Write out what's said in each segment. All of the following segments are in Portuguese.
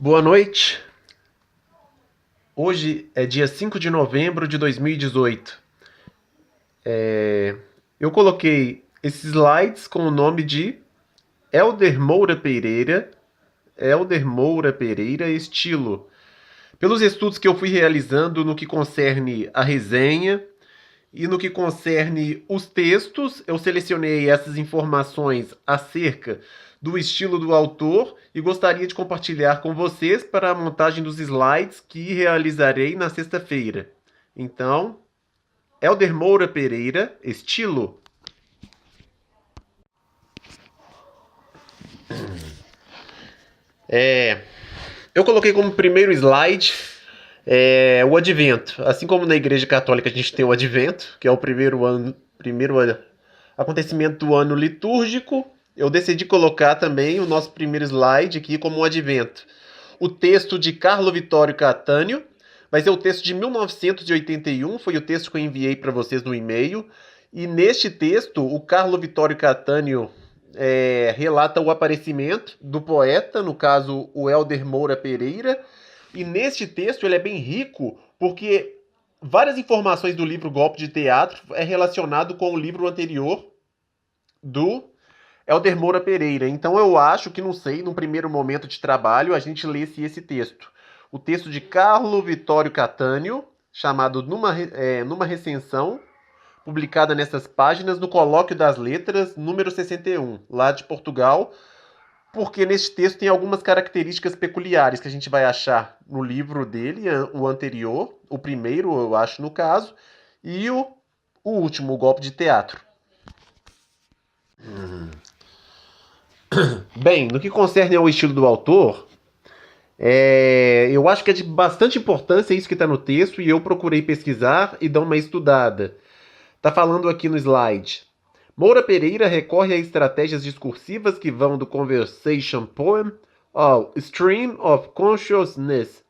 Boa noite. Hoje é dia 5 de novembro de 2018. Eu coloquei esses slides com o nome de Elder Moura Pereira, estilo. Pelos estudos que eu fui realizando no que concerne a resenha e no que concerne os textos, eu selecionei essas informações acerca do estilo do autor e gostaria de compartilhar com vocês para a montagem dos slides que realizarei na sexta-feira. Então, Elder Moura Pereira, estilo. Eu coloquei como primeiro slide o Advento. Assim como na Igreja Católica a gente tem o Advento, que é o primeiro acontecimento do ano litúrgico, eu decidi colocar também o nosso primeiro slide aqui como um Advento. O texto de Carlo Vittorio Cattaneo vai ser o texto de 1981, foi o texto que eu enviei para vocês no e-mail. E neste texto, o Carlo Vittorio Cattaneo relata o aparecimento do poeta, no caso o Elder Moura Pereira. E neste texto ele é bem rico porque várias informações do livro Golpe de Teatro é relacionado com o livro anterior do Elder Moura Pereira. Então eu acho que, não sei, num primeiro momento de trabalho, a gente lesse esse texto. O texto de Carlo Vittorio Cattaneo, chamado Numa Recensão, publicada nessas páginas no Colóquio das Letras, número 61, lá de Portugal, porque neste texto tem algumas características peculiares que a gente vai achar no livro dele, o anterior, o primeiro, eu acho, no caso, e o último, o Golpe de Teatro. Bem, no que concerne ao estilo do autor, eu acho que é de bastante importância isso que está no texto e eu procurei pesquisar e dar uma estudada. Está falando aqui no slide. Moura Pereira recorre a estratégias discursivas que vão do conversation poem ao stream of consciousness,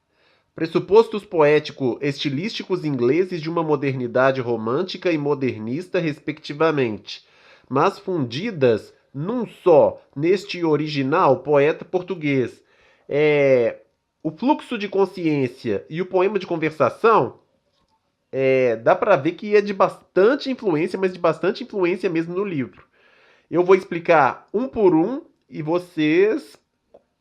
pressupostos poético-estilísticos ingleses de uma modernidade romântica e modernista, respectivamente, mas fundidas num só, neste original poeta português. O fluxo de consciência e o poema de conversação, dá para ver que é de bastante influência, mas de bastante influência mesmo no livro. Eu vou explicar um por um e vocês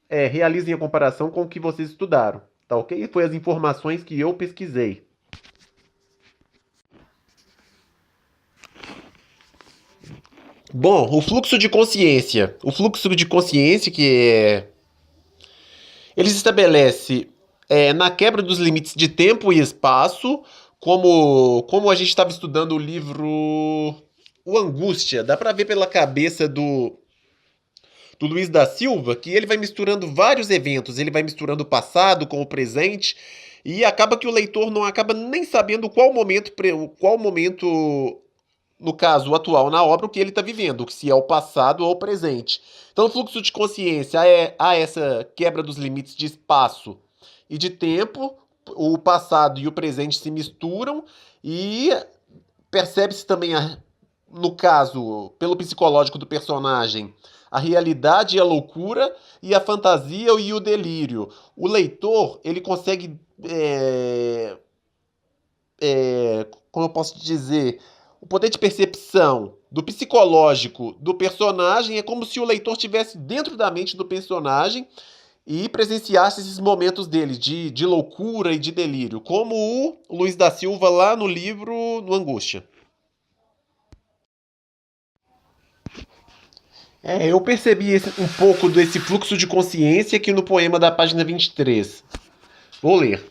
realizem a comparação com o que vocês estudaram, tá ok? Foi as informações que eu pesquisei. Bom, o fluxo de consciência. O fluxo de consciência ele se estabelece na quebra dos limites de tempo e espaço, como a gente estava estudando o livro O Angústia. Dá para ver pela cabeça do Luiz da Silva que ele vai misturando vários eventos, ele vai misturando o passado com o presente e acaba que o leitor não acaba nem sabendo qual momento, no caso atual na obra, o que ele está vivendo, se é o passado ou o presente. Então, o fluxo de consciência há essa quebra dos limites de espaço e de tempo, o passado e o presente se misturam e percebe-se também, no caso, pelo psicológico do personagem, a realidade e a loucura e a fantasia e o delírio. O leitor, ele consegue, como eu posso dizer, o poder de percepção do psicológico do personagem é como se o leitor estivesse dentro da mente do personagem e presenciasse esses momentos dele de loucura e de delírio, como o Luiz da Silva lá no livro No Angústia. Eu percebi um pouco desse fluxo de consciência aqui no poema da página 23. Vou ler.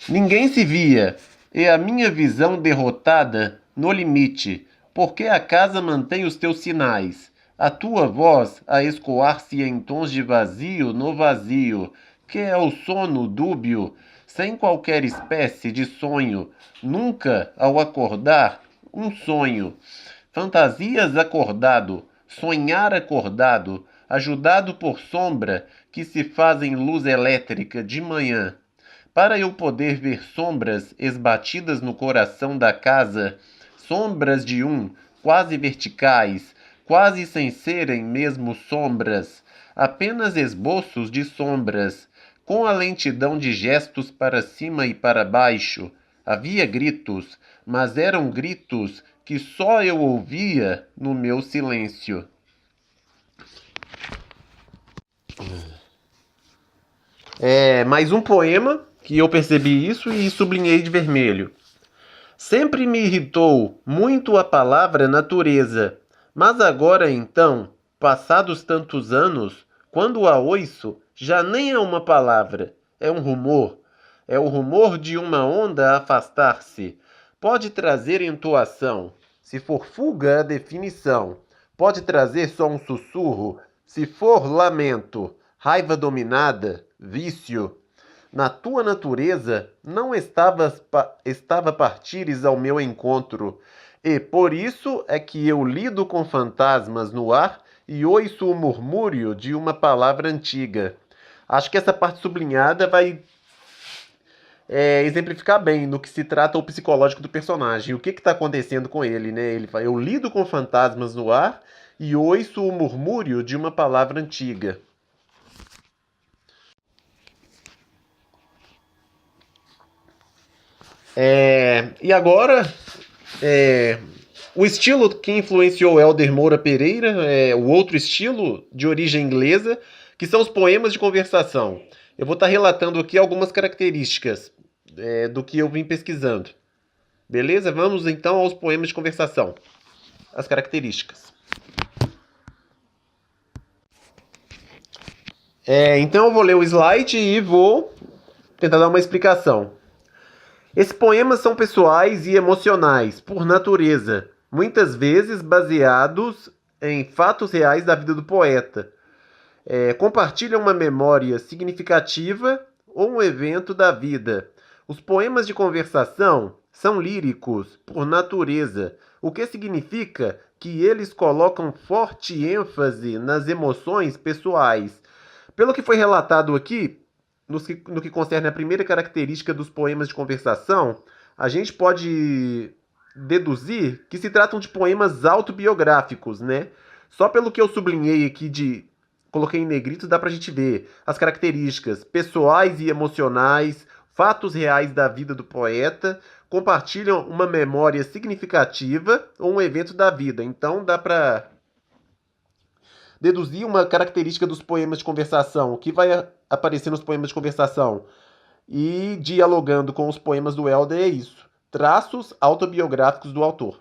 Ninguém se via, e a minha visão derrotada no limite, porque a casa mantém os teus sinais. A tua voz a escoar-se em tons de vazio no vazio, que é o sono dúbio, sem qualquer espécie de sonho, nunca ao acordar, um sonho. Fantasias acordado, sonhar acordado, ajudado por sombra que se fazem luz elétrica de manhã. Para eu poder ver sombras esbatidas no coração da casa, sombras de quase verticais, quase sem serem mesmo sombras, apenas esboços de sombras, com a lentidão de gestos para cima e para baixo. Havia gritos, mas eram gritos que só eu ouvia no meu silêncio. Mais um poema que eu percebi isso e sublinhei de vermelho. Sempre me irritou muito a palavra natureza, mas agora então, passados tantos anos, quando a ouço, já nem é uma palavra, é um rumor. É o rumor de uma onda a afastar-se. Pode trazer entoação, se for fuga a definição. Pode trazer só um sussurro, se for lamento, raiva dominada, vício. Na tua natureza não estava partires ao meu encontro, e por isso é que eu lido com fantasmas no ar e ouço o murmúrio de uma palavra antiga. Acho que essa parte sublinhada vai exemplificar bem no que se trata o psicológico do personagem. O que está acontecendo com ele, né? Ele fala, eu lido com fantasmas no ar e ouço o murmúrio de uma palavra antiga. E agora, o estilo que influenciou Helder Moura Pereira é o outro estilo de origem inglesa, que são os poemas de conversação. Eu vou estar relatando aqui algumas características do que eu vim pesquisando. Beleza? Vamos então aos poemas de conversação. As características. Então eu vou ler o slide e vou tentar dar uma explicação. Esses poemas são pessoais e emocionais, por natureza, muitas vezes baseados em fatos reais da vida do poeta. Compartilham uma memória significativa ou um evento da vida. Os poemas de conversação são líricos, por natureza, o que significa que eles colocam forte ênfase nas emoções pessoais. Pelo que foi relatado aqui, no que concerne a primeira característica dos poemas de conversação, a gente pode deduzir que se tratam de poemas autobiográficos, né? Só pelo que eu sublinhei aqui coloquei em negrito, dá pra gente ver as características pessoais e emocionais, fatos reais da vida do poeta, compartilham uma memória significativa ou um evento da vida. Então dá pra deduzir uma característica dos poemas de conversação, o que vai aparecer nos poemas de conversação. E dialogando com os poemas do Helder é isso. Traços autobiográficos do autor.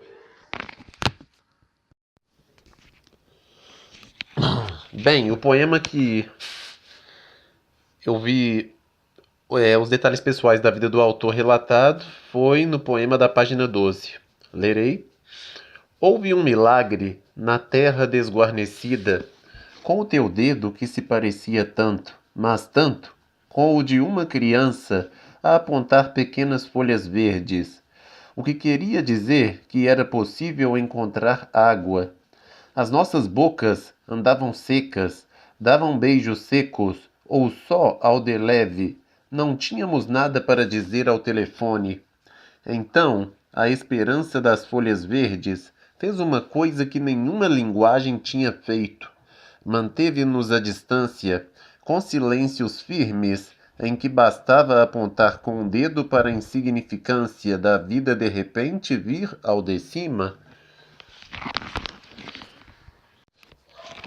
Bem, o poema que eu vi os detalhes pessoais da vida do autor relatado foi no poema da página 12. Lerei. Houve um milagre na terra desguarnecida, com o teu dedo que se parecia tanto, mas tanto, com o de uma criança a apontar pequenas folhas verdes, o que queria dizer que era possível encontrar água. As nossas bocas andavam secas, davam beijos secos, ou só ao de leve. Não tínhamos nada para dizer ao telefone. Então, a esperança das folhas verdes fez uma coisa que nenhuma linguagem tinha feito. Manteve-nos à distância, com silêncios firmes, em que bastava apontar com o dedo para a insignificância da vida de repente vir ao de cima.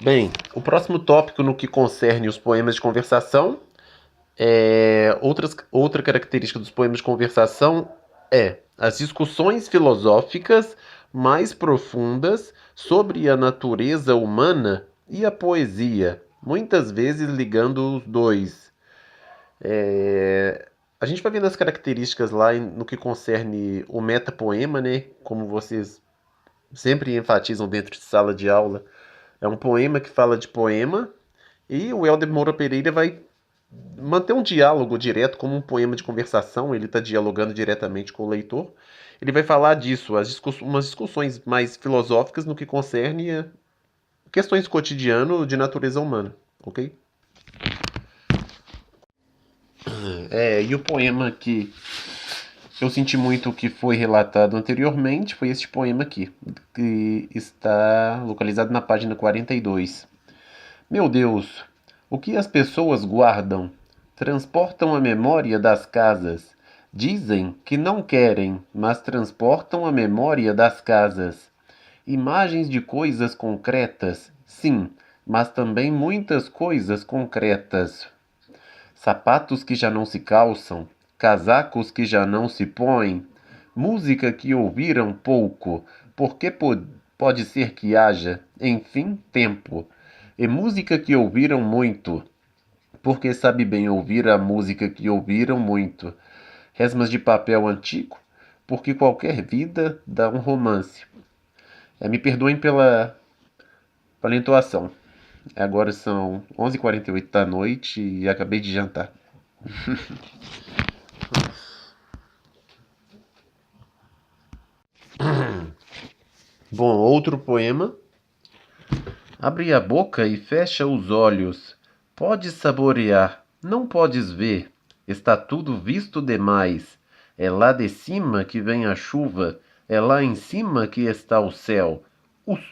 Bem, o próximo tópico no que concerne os poemas de conversação outra característica dos poemas de conversação é as discussões filosóficas mais profundas sobre a natureza humana e a poesia, muitas vezes ligando os dois. A gente vai vendo as características lá no que concerne o metapoema, né? Como vocês sempre enfatizam dentro de sala de aula. É um poema que fala de poema e o Helder Moura Pereira vai manter um diálogo direto, como um poema de conversação, ele está dialogando diretamente com o leitor. Ele vai falar disso, umas discussões mais filosóficas no que concerne a questões cotidiano de natureza humana, ok? E o poema que eu senti muito que foi relatado anteriormente foi este poema aqui, que está localizado na página 42. Meu Deus, o que as pessoas guardam? transportam a memória das casas. Dizem que não querem, mas transportam a memória das casas. Imagens de coisas concretas, sim, mas também muitas coisas concretas. Sapatos que já não se calçam, casacos que já não se põem, música que ouviram pouco, porque pode ser que haja, enfim, tempo, e música que ouviram muito, porque sabe bem ouvir a música que ouviram muito, resmas de papel antigo, porque qualquer vida dá um romance. Me perdoem pela entoação. Agora são 11h48 da noite e acabei de jantar. Bom, outro poema. Abre a boca e fecha os olhos. Podes saborear, não podes ver. Está tudo visto demais. É lá de cima que vem a chuva. É lá em cima que está o céu.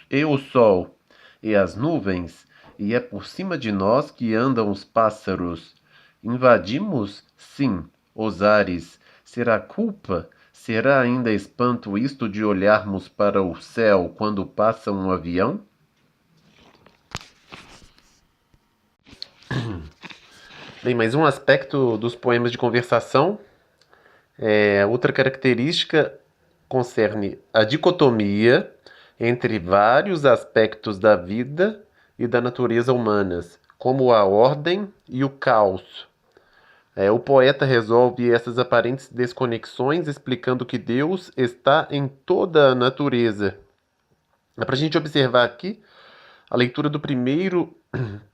E o sol. E as nuvens. E é por cima de nós que andam os pássaros. Invadimos? Sim, os ares. Será culpa? Será ainda espanto isto de olharmos para o céu quando passa um avião? Bem, mais um aspecto dos poemas de conversação. Outra característica concerne a dicotomia entre vários aspectos da vida e da natureza humanas, como a ordem e o caos. O poeta resolve essas aparentes desconexões explicando que Deus está em toda a natureza. É para a gente observar aqui a leitura do primeiro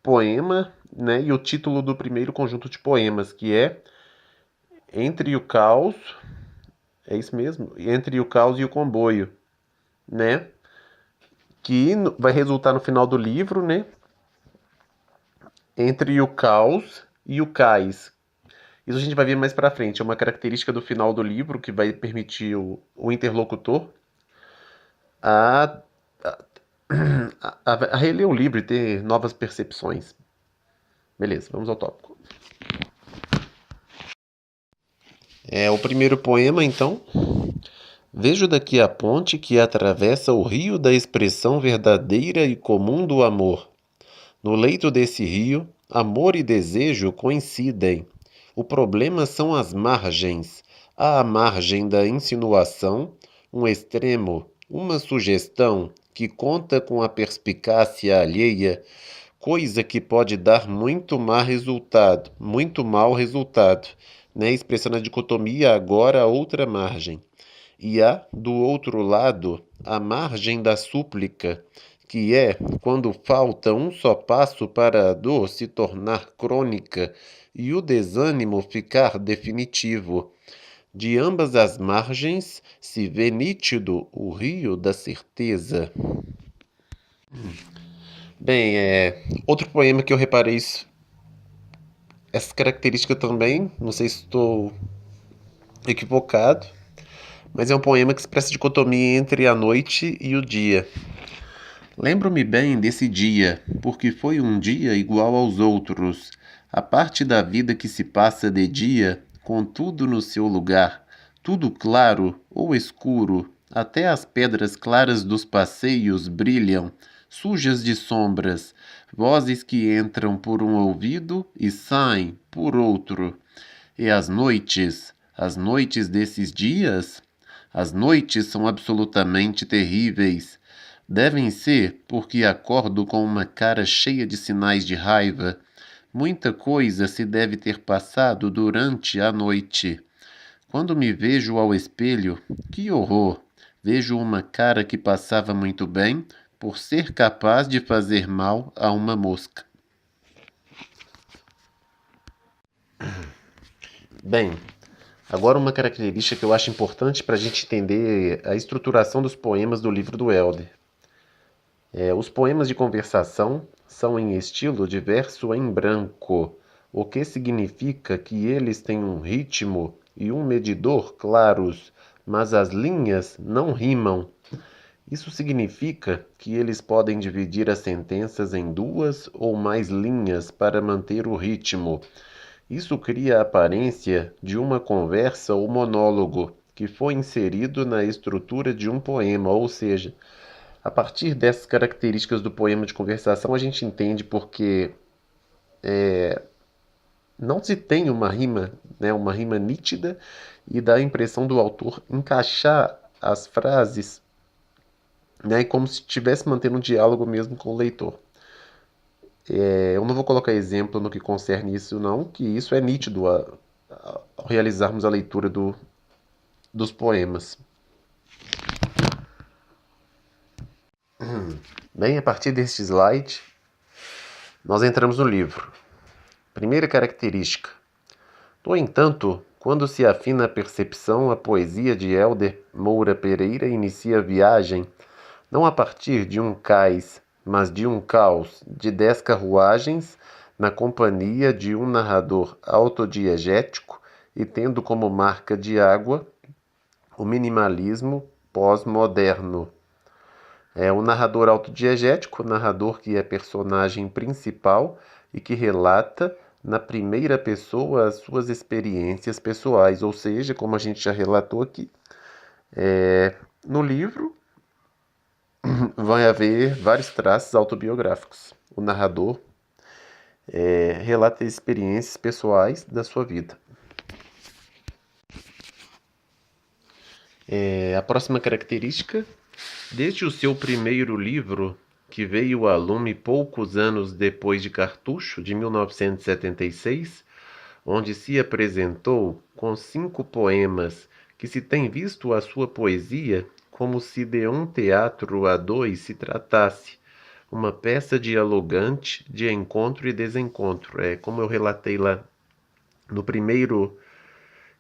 poema, né, e o título do primeiro conjunto de poemas, que é Entre o Caos, é isso mesmo, Entre o Caos e o Comboio, né, que vai resultar no final do livro, né, Entre o Caos e o Cais. Isso a gente vai ver mais para frente, é uma característica do final do livro que vai permitir o interlocutor a, a reler o livro e ter novas percepções. Beleza, vamos ao tópico. O primeiro poema, então. Vejo daqui a ponte que atravessa o rio da expressão verdadeira e comum do amor. No leito desse rio, amor e desejo coincidem. O problema são as margens. Há a margem da insinuação, um extremo, uma sugestão que conta com a perspicácia alheia, coisa que pode dar muito mau resultado, né? Expressando a dicotomia agora a outra margem. E há, do outro lado, a margem da súplica, que é quando falta um só passo para a dor se tornar crônica e o desânimo ficar definitivo. De ambas as margens se vê nítido o rio da certeza. Bem, outro poema que eu reparei essa característica também, não sei se estou equivocado, mas é um poema que expressa a dicotomia entre a noite e o dia. Lembro-me bem desse dia, porque foi um dia igual aos outros. A parte da vida que se passa de dia, com tudo no seu lugar, tudo claro ou escuro, até as pedras claras dos passeios brilham, sujas de sombras, vozes que entram por um ouvido e saem por outro. E as noites desses dias? As noites são absolutamente terríveis. Devem ser porque acordo com uma cara cheia de sinais de raiva. Muita coisa se deve ter passado durante a noite. Quando me vejo ao espelho, que horror! Vejo uma cara que passava muito bem por ser capaz de fazer mal a uma mosca. Bem, agora uma característica que eu acho importante para a gente entender a estruturação dos poemas do livro do Helder. Os poemas de conversação são em estilo de verso em branco, o que significa que eles têm um ritmo e um medidor claros, mas as linhas não rimam. Isso significa que eles podem dividir as sentenças em duas ou mais linhas para manter o ritmo, Isso cria a aparência de uma conversa ou monólogo que foi inserido na estrutura de um poema, ou seja, a partir dessas características do poema de conversação, a gente entende porque não se tem uma rima, né, uma rima nítida e dá a impressão do autor encaixar as frases, né, como se estivesse mantendo um diálogo mesmo com o leitor. Eu não vou colocar exemplo no que concerne isso, não, que isso é nítido ao realizarmos a leitura dos poemas. Bem, a partir deste slide, nós entramos no livro. Primeira característica. No entanto, quando se afina a percepção, a poesia de Helder Moura Pereira inicia a viagem não a partir de um cais, mas de um caos de 10 carruagens, na companhia de um narrador autodiegético e tendo como marca de água o minimalismo pós-moderno. É um narrador autodiegético, narrador que é personagem principal e que relata na primeira pessoa as suas experiências pessoais, ou seja, como a gente já relatou aqui, no livro vai haver vários traços autobiográficos. O narrador relata experiências pessoais da sua vida. A próxima característica, desde o seu primeiro livro, que veio a lume poucos anos depois de Cartucho, de 1976, onde se apresentou com 5 poemas que se tem visto a sua poesia como se de um teatro a dois se tratasse, uma peça dialogante de encontro e desencontro. Como eu relatei lá no primeiro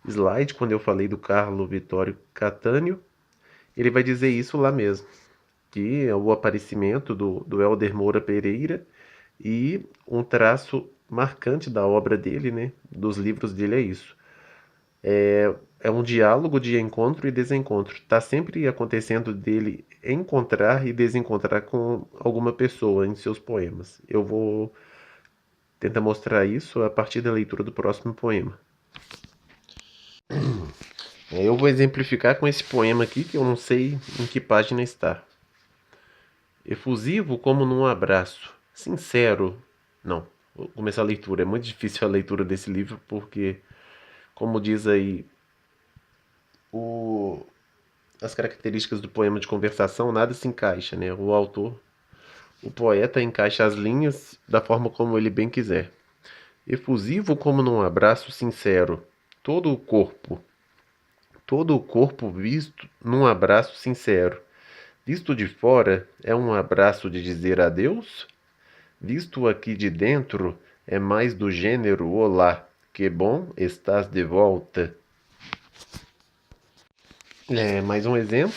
slide, quando eu falei do Carlo Vittorio Cattaneo, ele vai dizer isso lá mesmo, que é o aparecimento do Helder Moura Pereira e um traço marcante da obra dele, né, dos livros dele é isso. É um diálogo de encontro e desencontro. Está sempre acontecendo dele encontrar e desencontrar com alguma pessoa em seus poemas. Eu vou tentar mostrar isso a partir da leitura do próximo poema. Eu vou exemplificar com esse poema aqui, que eu não sei em que página está. Efusivo como num abraço, sincero. Não, vou começar a leitura. É muito difícil a leitura desse livro porque, como diz aí as características do poema de conversação, nada se encaixa, né? O poeta encaixa as linhas da forma como ele bem quiser. Efusivo como num abraço sincero, todo o corpo visto num abraço sincero. Visto de fora, é um abraço de dizer adeus? Visto aqui de dentro, é mais do gênero olá, que bom, estás de volta. Mais um exemplo.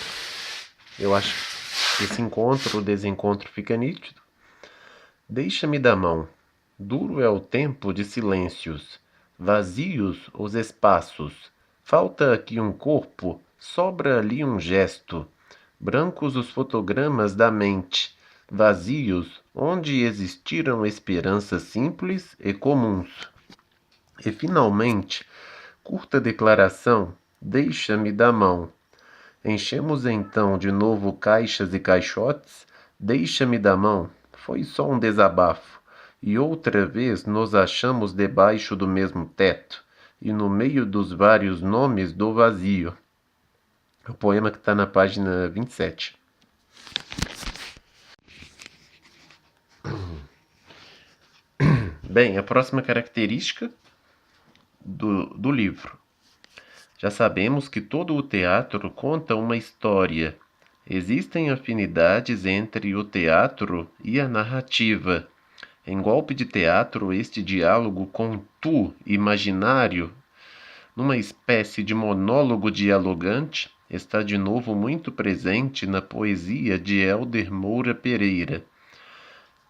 Eu acho que esse encontro, o desencontro fica nítido. Deixa-me da mão. Duro é o tempo de silêncios, vazios os espaços. Falta aqui um corpo, sobra ali um gesto. Brancos os fotogramas da mente, vazios, onde existiram esperanças simples e comuns. E finalmente, curta declaração, deixa-me da mão. Enchemos então de novo caixas e caixotes, deixa-me da mão, foi só um desabafo. E outra vez nos achamos debaixo do mesmo teto, e no meio dos vários nomes do vazio. O poema que está na página 27. Bem, a próxima característica do livro. Já sabemos que todo o teatro conta uma história. Existem afinidades entre o teatro e a narrativa. Em Golpe de Teatro, este diálogo com tu imaginário, numa espécie de monólogo dialogante, está de novo muito presente na poesia de Helder Moura Pereira.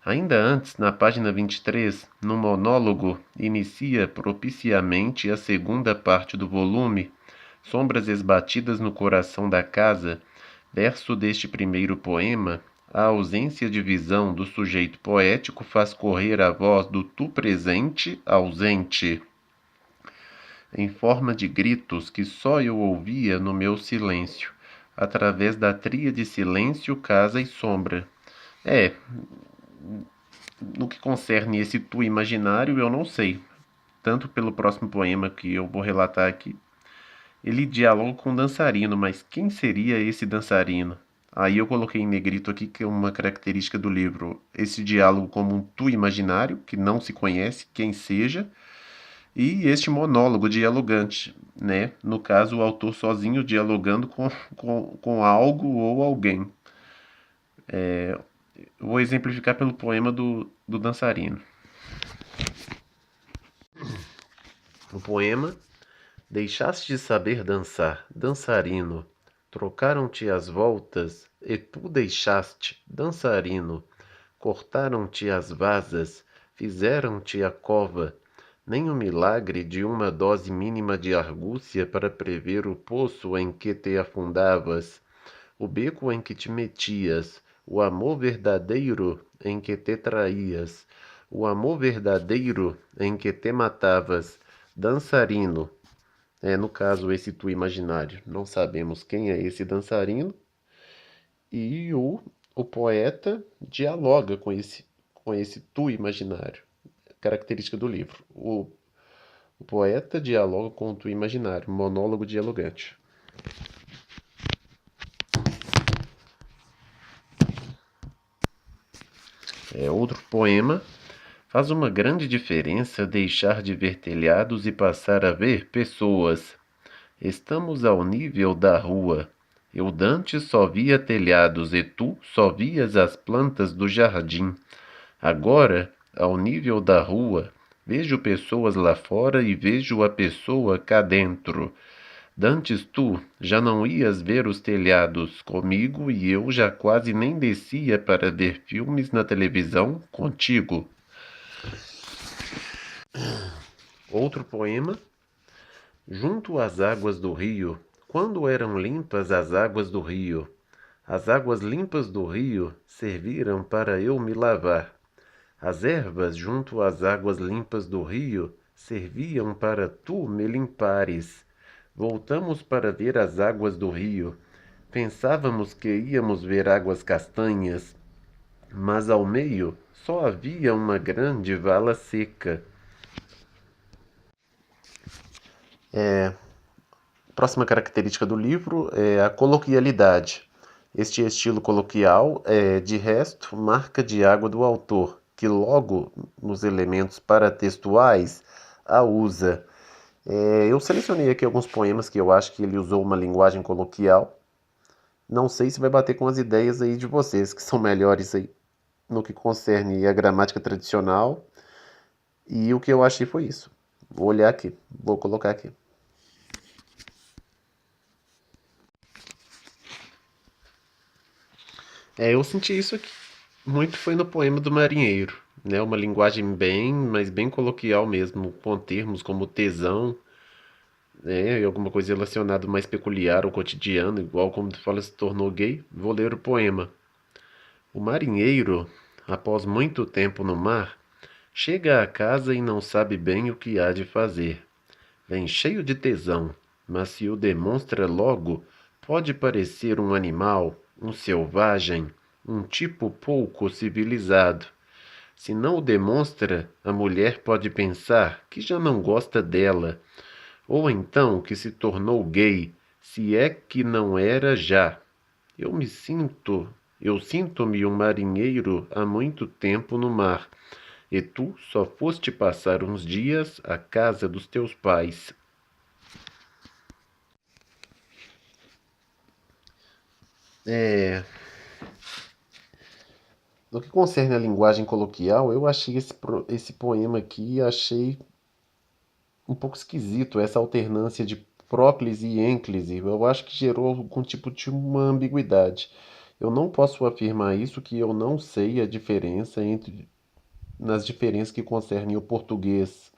Ainda antes, na página 23, no monólogo, inicia propiciamente a segunda parte do volume, Sombras esbatidas no coração da casa, verso deste primeiro poema, a ausência de visão do sujeito poético faz correr a voz do tu presente ausente. em forma de gritos que só eu ouvia no meu silêncio, através da tríade silêncio, casa e sombra. É, no que concerne esse tu imaginário, eu não sei. Tanto pelo próximo poema que eu vou relatar aqui, ele dialoga com um dançarino, mas quem seria esse dançarino? Aí eu coloquei em negrito aqui, que é uma característica do livro, esse diálogo como um tu imaginário, que não se conhece quem seja, e este monólogo dialogante, né? No caso, o autor sozinho dialogando com algo ou alguém. Vou exemplificar pelo poema do dançarino. O poema: deixaste de saber dançar, dançarino. Trocaram-te as voltas, e tu deixaste, dançarino. Cortaram-te as vasas, fizeram-te a cova. Nem o milagre de uma dose mínima de argúcia para prever o poço em que te afundavas, o beco em que te metias, o amor verdadeiro em que te traías, o amor verdadeiro em que te matavas, dançarino. No caso, esse tu imaginário. Não sabemos quem é esse dançarino e o poeta dialoga com esse tu imaginário. Característica do livro. O poeta dialoga com o tu imaginário. Monólogo dialogante. Outro poema. Faz uma grande diferença deixar de ver telhados e passar a ver pessoas. Estamos ao nível da rua. Eu dantes só via telhados e tu só vias as plantas do jardim. Agora, ao nível da rua, vejo pessoas lá fora e vejo a pessoa cá dentro. Dantes tu já não ias ver os telhados comigo e eu já quase nem descia para ver filmes na televisão contigo. Outro poema. Junto às águas do rio, quando eram limpas as águas do rio, as águas limpas do rio serviram para eu me lavar. As ervas junto às águas limpas do rio serviam para tu me limpares. Voltamos para ver as águas do rio. Pensávamos que íamos ver águas castanhas, mas ao meio só havia uma grande vala seca. Próxima característica do livro é a coloquialidade. Este estilo coloquial é, de resto, marca de água do autor, que logo nos elementos paratextuais a usa. Eu selecionei aqui alguns poemas que eu acho que ele usou uma linguagem coloquial. Não sei se vai bater com as ideias aí de vocês, que são melhores aí no que concerne a gramática tradicional. E o que eu achei foi isso. Vou olhar aqui, vou colocar aqui. Eu senti isso aqui. Muito foi no poema do marinheiro, né? Uma linguagem bem, mas bem coloquial mesmo, com termos como tesão, né? E alguma coisa relacionada mais peculiar ao cotidiano, igual como tu fala se tornou gay. Vou ler o poema. O marinheiro, após muito tempo no mar, chega à casa e não sabe bem o que há de fazer. Vem cheio de tesão, mas se o demonstra logo, pode parecer um animal, um selvagem, um tipo pouco civilizado. Se não o demonstra, a mulher pode pensar que já não gosta dela, ou então que se tornou gay, se é que não era já. Eu me sinto, eu sinto-me um marinheiro há muito tempo no mar, e tu só foste passar uns dias à casa dos teus pais. É, No que concerne a linguagem coloquial, eu achei esse poema aqui, achei um pouco esquisito, essa alternância de próclise e ênclise. Eu acho que gerou algum tipo de uma ambiguidade. Eu não posso afirmar isso, que eu não sei a diferença nas diferenças que concernem o português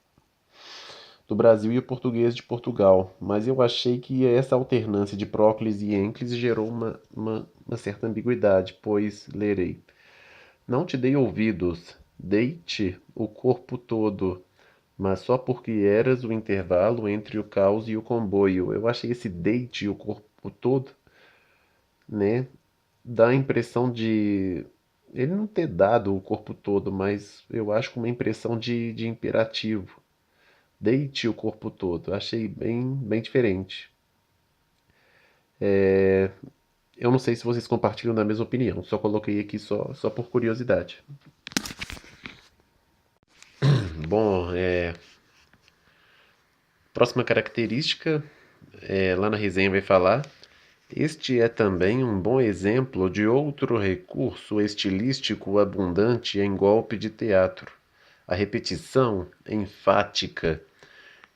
do Brasil e o português de Portugal, mas eu achei que essa alternância de próclise e ênclise gerou uma certa ambiguidade, pois lerei. Não te dei ouvidos, dei-te o corpo todo, mas só porque eras o intervalo entre o caos e o comboio. Eu achei esse deite o corpo todo, né? Dá a impressão de ele não ter dado o corpo todo, mas eu acho com uma impressão de imperativo. Deite o corpo todo. Achei bem diferente. Eu não sei se vocês compartilham da mesma opinião, só coloquei aqui só por curiosidade. Bom, próxima característica, lá na resenha vai falar. Este é também um bom exemplo de outro recurso estilístico abundante em golpe de teatro, a repetição enfática.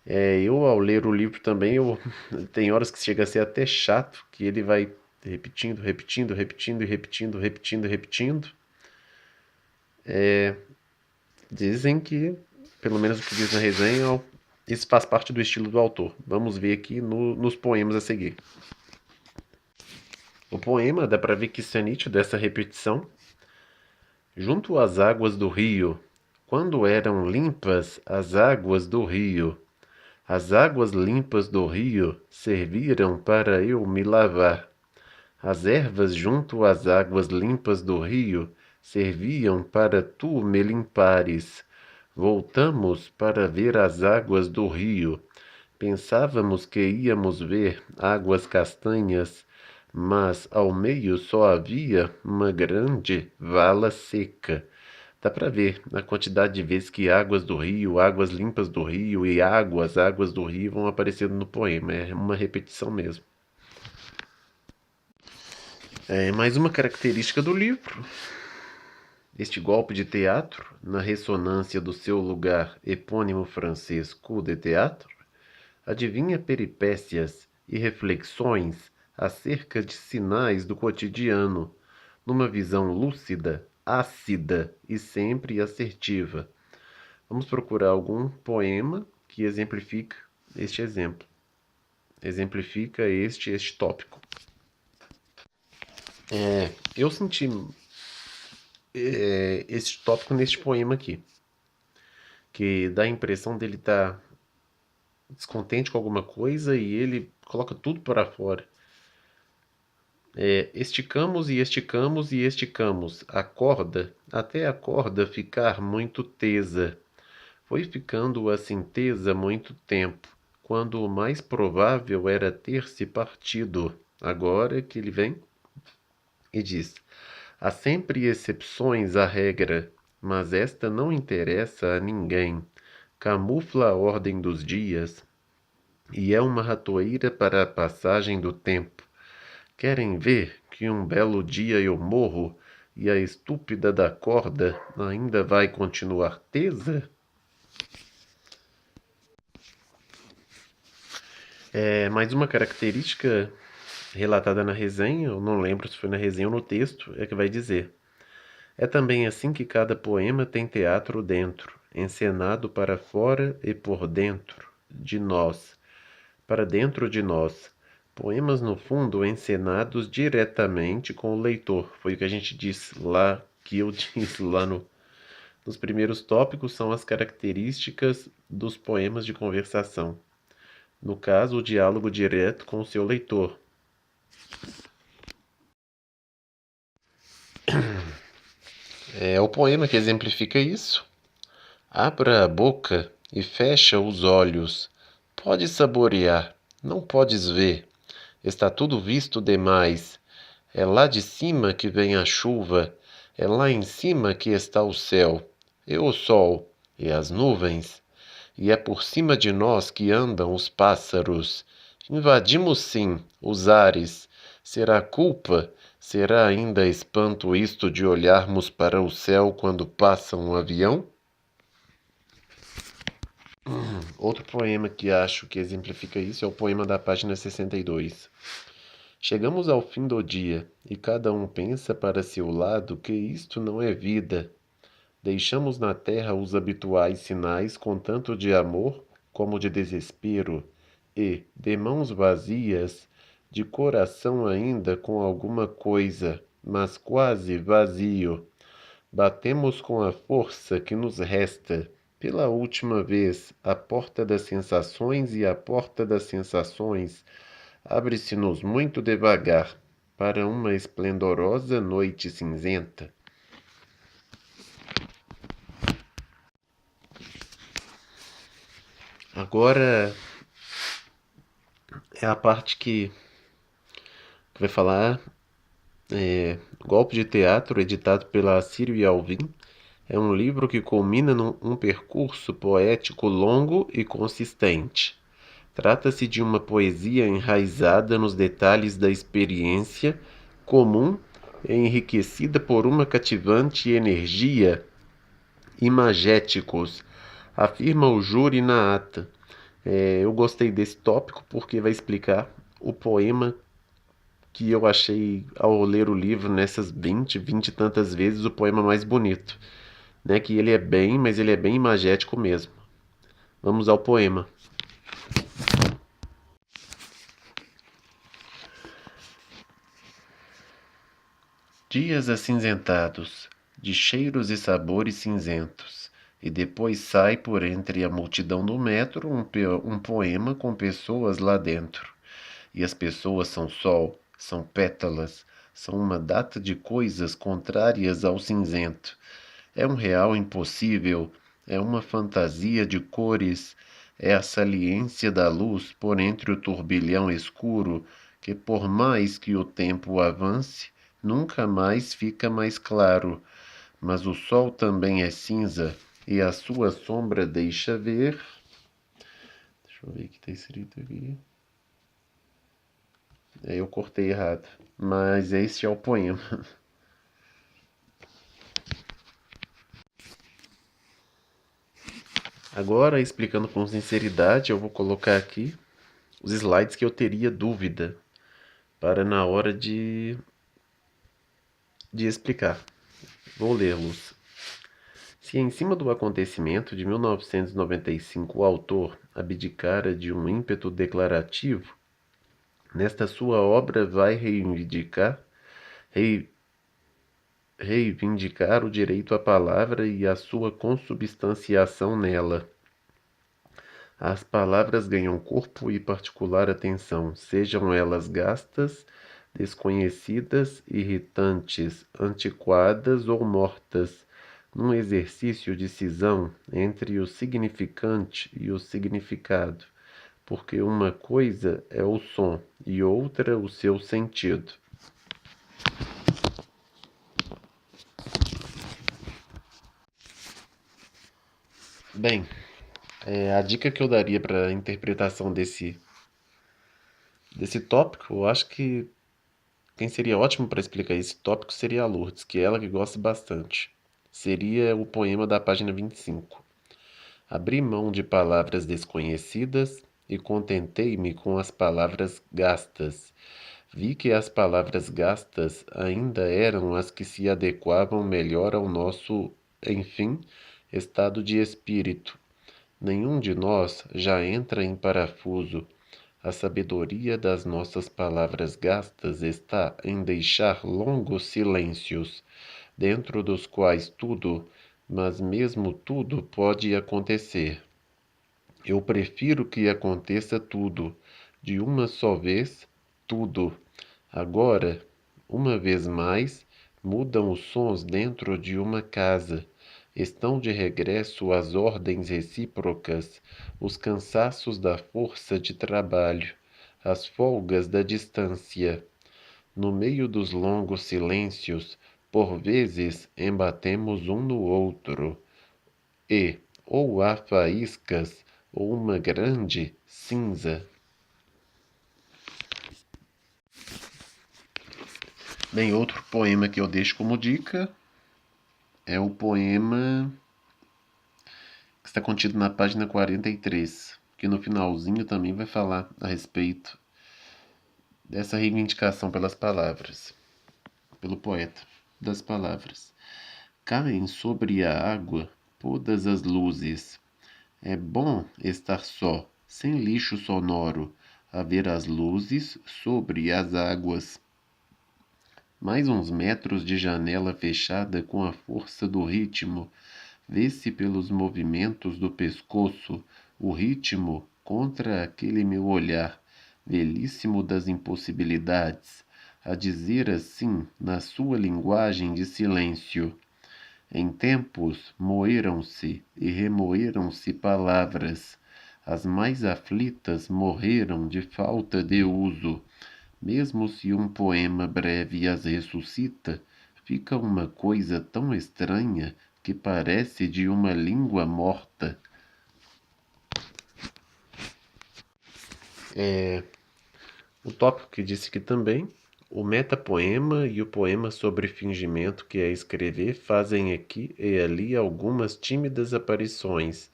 Eu, ao ler o livro também, tem horas que chega a ser até chato, que ele vai repetindo, repetindo, repetindo e repetindo, repetindo, repetindo. Dizem que, pelo menos o que diz na resenha, isso faz parte do estilo do autor. Vamos ver aqui nos poemas a seguir. O poema dá para ver que isso é nítido dessa repetição. Junto às águas do rio, quando eram limpas as águas do rio, as águas limpas do rio serviram para eu me lavar. As ervas junto às águas limpas do rio serviam para tu me limpares. Voltamos para ver as águas do rio. Pensávamos que íamos ver águas castanhas, mas ao meio só havia uma grande vala seca. Dá para ver a quantidade de vezes que águas do rio, águas limpas do rio e águas do rio vão aparecendo no poema. É uma repetição mesmo. Mais uma característica do livro. Este golpe de teatro, na ressonância do seu lugar epônimo francês coup de théâtre, adivinha peripécias e reflexões acerca de sinais do cotidiano, numa visão lúcida, ácida e sempre assertiva. Vamos procurar algum poema que exemplifica este exemplo. Exemplifica este tópico. Eu senti este tópico neste poema aqui, que dá a impressão dele estar descontente com alguma coisa e ele coloca tudo para fora. Esticamos e esticamos e esticamos a corda até a corda ficar muito tesa. Foi ficando assim tesa muito tempo, quando o mais provável era ter se partido. Agora que ele vem e diz: há sempre exceções à regra, mas esta não interessa a ninguém. Camufla a ordem dos dias e é uma ratoeira para a passagem do tempo. Querem ver que um belo dia eu morro e a estúpida da corda ainda vai continuar tesa? Mais uma característica relatada na resenha, eu não lembro se foi na resenha ou no texto, é que vai dizer: é também assim que cada poema tem teatro dentro, encenado para fora e por dentro de nós, para dentro de nós. Poemas, no fundo, encenados diretamente com o leitor. Foi o que a gente disse lá, que eu disse lá nos primeiros tópicos, são as características dos poemas de conversação. No caso, o diálogo direto com o seu leitor. É o poema que exemplifica isso. Abra a boca e fecha os olhos. Podes saborear, não podes ver. Está tudo visto demais. É lá de cima que vem a chuva, é lá em cima que está o céu, e o sol, e as nuvens, e é por cima de nós que andam os pássaros. Invadimos sim os ares. Será culpa? Será ainda espanto isto de olharmos para o céu quando passa um avião? Outro poema que acho que exemplifica isso é o poema da página 62. Chegamos ao fim do dia, e cada um pensa para seu lado que isto não é vida. Deixamos na terra os habituais sinais com tanto de amor como de desespero, e, de mãos vazias, de coração ainda com alguma coisa, mas quase vazio, batemos com a força que nos resta, Pela última vez, a porta das sensações e a porta das sensações abre-se-nos muito devagar para uma esplendorosa noite cinzenta. Agora é a parte que vai falar Golpe de Teatro, editado pela Sírio e Alvim. É um livro que culmina num percurso poético longo e consistente. Trata-se de uma poesia enraizada nos detalhes da experiência comum e enriquecida por uma cativante energia imagéticos, afirma o júri na ata. Eu gostei desse tópico porque vai explicar o poema que eu achei ao ler o livro nessas 20 e tantas vezes o poema mais bonito, né? Que ele é bem, mas ele é bem imagético mesmo. Vamos ao poema. Dias acinzentados, de cheiros e sabores cinzentos, e depois sai por entre a multidão do metro um poema com pessoas lá dentro. E as pessoas são sol, são pétalas, são uma data de coisas contrárias ao cinzento. É um real impossível, é uma fantasia de cores, é a saliência da luz por entre o turbilhão escuro, que por mais que o tempo avance, nunca mais fica mais claro. Mas o sol também é cinza, e a sua sombra deixa ver. Deixa eu ver o que está escrito aqui. Eu cortei errado, mas este é o poema. Agora, explicando com sinceridade, eu vou colocar aqui os slides que eu teria dúvida para na hora de explicar. Vou lê-los. Se em cima do acontecimento de 1995 o autor abdicara de um ímpeto declarativo, nesta sua obra vai reivindicar o direito à palavra e a sua consubstanciação nela. As palavras ganham corpo e particular atenção, sejam elas gastas, desconhecidas, irritantes, antiquadas ou mortas, num exercício de cisão entre o significante e o significado, porque uma coisa é o som e outra o seu sentido. Bem, a dica que eu daria para a interpretação desse tópico, eu acho que quem seria ótimo para explicar esse tópico seria a Lourdes, que é ela que gosta bastante. Seria o poema da página 25. Abri mão de palavras desconhecidas e contentei-me com as palavras gastas. Vi que as palavras gastas ainda eram as que se adequavam melhor ao nosso, enfim, estado de espírito. Nenhum de nós já entra em parafuso. A sabedoria das nossas palavras gastas está em deixar longos silêncios, dentro dos quais tudo, mas mesmo tudo, pode acontecer. Eu prefiro que aconteça tudo, de uma só vez, tudo. Agora, uma vez mais, mudam os sons dentro de uma casa. Estão de regresso as ordens recíprocas, os cansaços da força de trabalho, as folgas da distância. No meio dos longos silêncios, por vezes embatemos um no outro, e ou há faíscas ou uma grande cinza. Bem, outro poema que eu deixo como dica é o poema que está contido na página 43, que no finalzinho também vai falar a respeito dessa reivindicação pelas palavras, pelo poeta das palavras. Caem sobre a água todas as luzes. É bom estar só, sem lixo sonoro, a ver as luzes sobre as águas. Mais uns metros de janela fechada com a força do ritmo, Vê-se pelos movimentos do pescoço o ritmo contra aquele meu olhar, belíssimo das impossibilidades, a dizer assim, na sua linguagem de silêncio. Em tempos moeram-se e remoeram-se palavras. As mais aflitas morreram de falta de uso. Mesmo se um poema breve as ressuscita, fica uma coisa tão estranha que parece de uma língua morta. O tópico que disse que também, o metapoema e o poema sobre fingimento que é escrever fazem aqui e ali algumas tímidas aparições.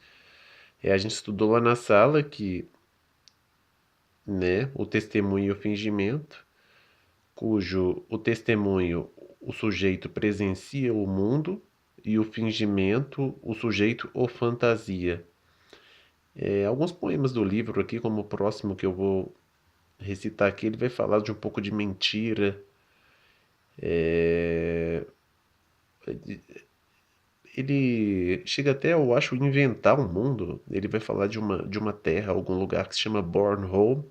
A gente estudou lá na sala que, né, o testemunho e o fingimento, cujo o testemunho, o sujeito presencia o mundo e o fingimento, o sujeito o fantasia. Alguns poemas do livro aqui, como o próximo que eu vou recitar aqui, ele vai falar de um pouco de mentira. Ele chega até, eu acho, inventar um mundo. Ele vai falar de uma terra, algum lugar que se chama Bornholm.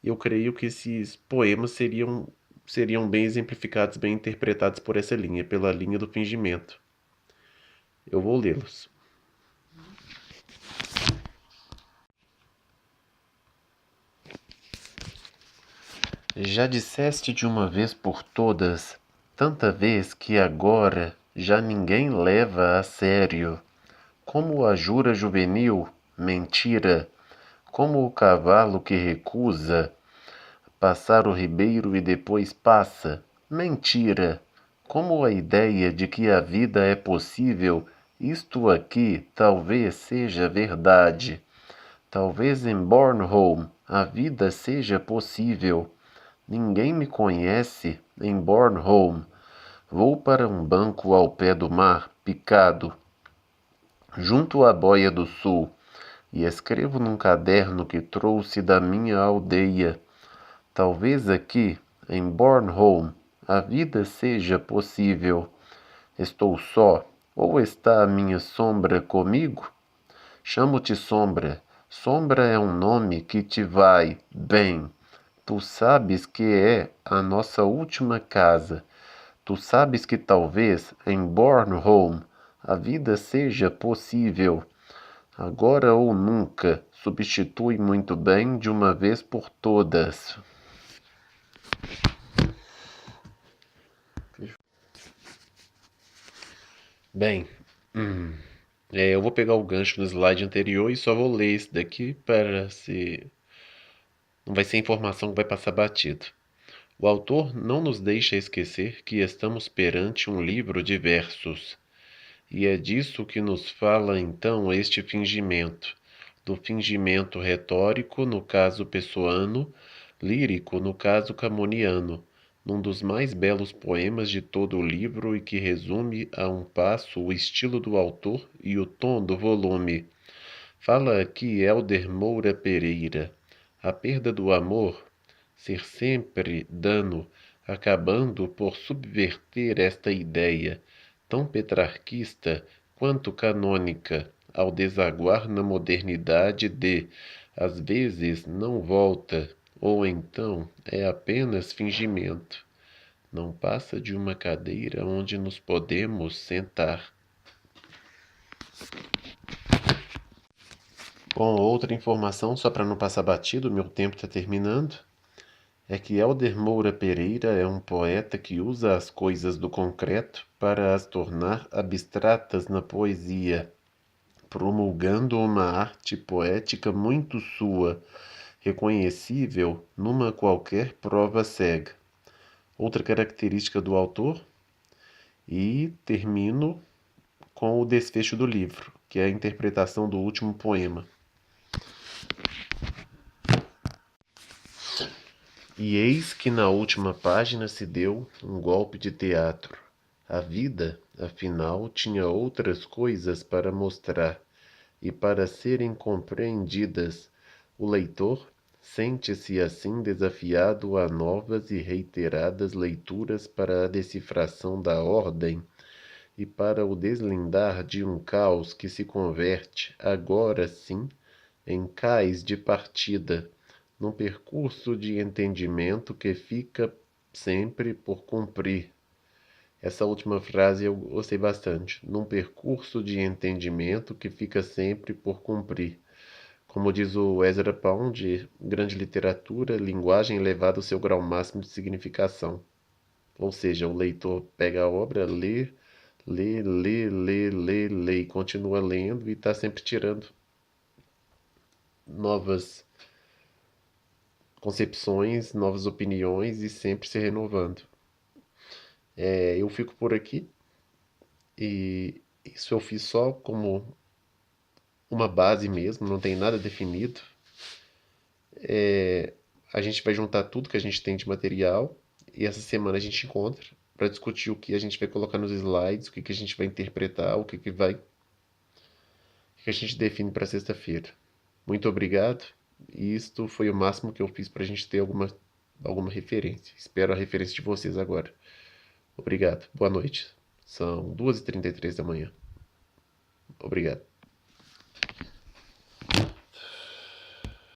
E eu creio que esses poemas seriam bem exemplificados, bem interpretados por essa linha, pela linha do fingimento. Eu vou lê-los. Já disseste de uma vez por todas, tanta vez que agora já ninguém leva a sério. Como a jura juvenil, mentira. Como o cavalo que recusa passar o ribeiro e depois passa, mentira. Como a ideia de que a vida é possível, isto aqui talvez seja verdade. Talvez em Bornholm a vida seja possível. Ninguém me conhece em Bornholm. Vou para um banco ao pé do mar, picado, junto à boia do sul, e escrevo num caderno que trouxe da minha aldeia. Talvez aqui, em Bornholm, a vida seja possível. Estou só, ou está a minha sombra comigo? Chamo-te sombra. Sombra é um nome que te vai bem. Tu sabes que é a nossa última casa. Tu sabes que talvez em Bornholm a vida seja possível. Agora ou nunca, substitui muito bem de uma vez por todas. Bem, eu vou pegar o gancho no slide anterior e só vou ler esse daqui para se... Não vai ser informação que vai passar batido. O autor não nos deixa esquecer que estamos perante um livro de versos. E é disso que nos fala então este fingimento, do fingimento retórico no caso pessoano, lírico no caso camoniano, num dos mais belos poemas de todo o livro e que resume a um passo o estilo do autor e o tom do volume. Fala aqui Helder Moura Pereira. A perda do amor, ser sempre dano, acabando por subverter esta ideia, tão petrarquista quanto canônica, ao desaguar na modernidade de, às vezes, não volta, ou então é apenas fingimento. Não passa de uma cadeira onde nos podemos sentar. Bom, outra informação, só para não passar batido, meu tempo está terminando, é que Helder Moura Pereira é um poeta que usa as coisas do concreto para as tornar abstratas na poesia, promulgando uma arte poética muito sua, reconhecível numa qualquer prova cega. Outra característica do autor, e termino com o desfecho do livro, que é a interpretação do último poema. E eis que na última página se deu um golpe de teatro. A vida, afinal, tinha outras coisas para mostrar, e para serem compreendidas, o leitor sente-se assim desafiado a novas e reiteradas leituras para a decifração da ordem e para o deslindar de um caos que se converte, agora sim, em cais de partida, num percurso de entendimento que fica sempre por cumprir. Essa última frase eu gostei bastante. Num percurso de entendimento que fica sempre por cumprir. Como diz o Ezra Pound, grande literatura, linguagem elevada ao seu grau máximo de significação. Ou seja, o leitor pega a obra, lê, lê, lê, lê, lê, lê, e continua lendo e está sempre tirando novas concepções, novas opiniões e sempre se renovando. Eu fico por aqui e isso eu fiz só como uma base mesmo, não tem nada definido. A gente vai juntar tudo que a gente tem de material e essa semana a gente encontra para discutir o que a gente vai colocar nos slides, o que a gente vai interpretar, o que a gente define para sexta-feira. Muito obrigado. E isto foi o máximo que eu fiz para a gente ter alguma referência. Espero a referência de vocês agora. Obrigado. Boa noite. São 2h33 da manhã. Obrigado.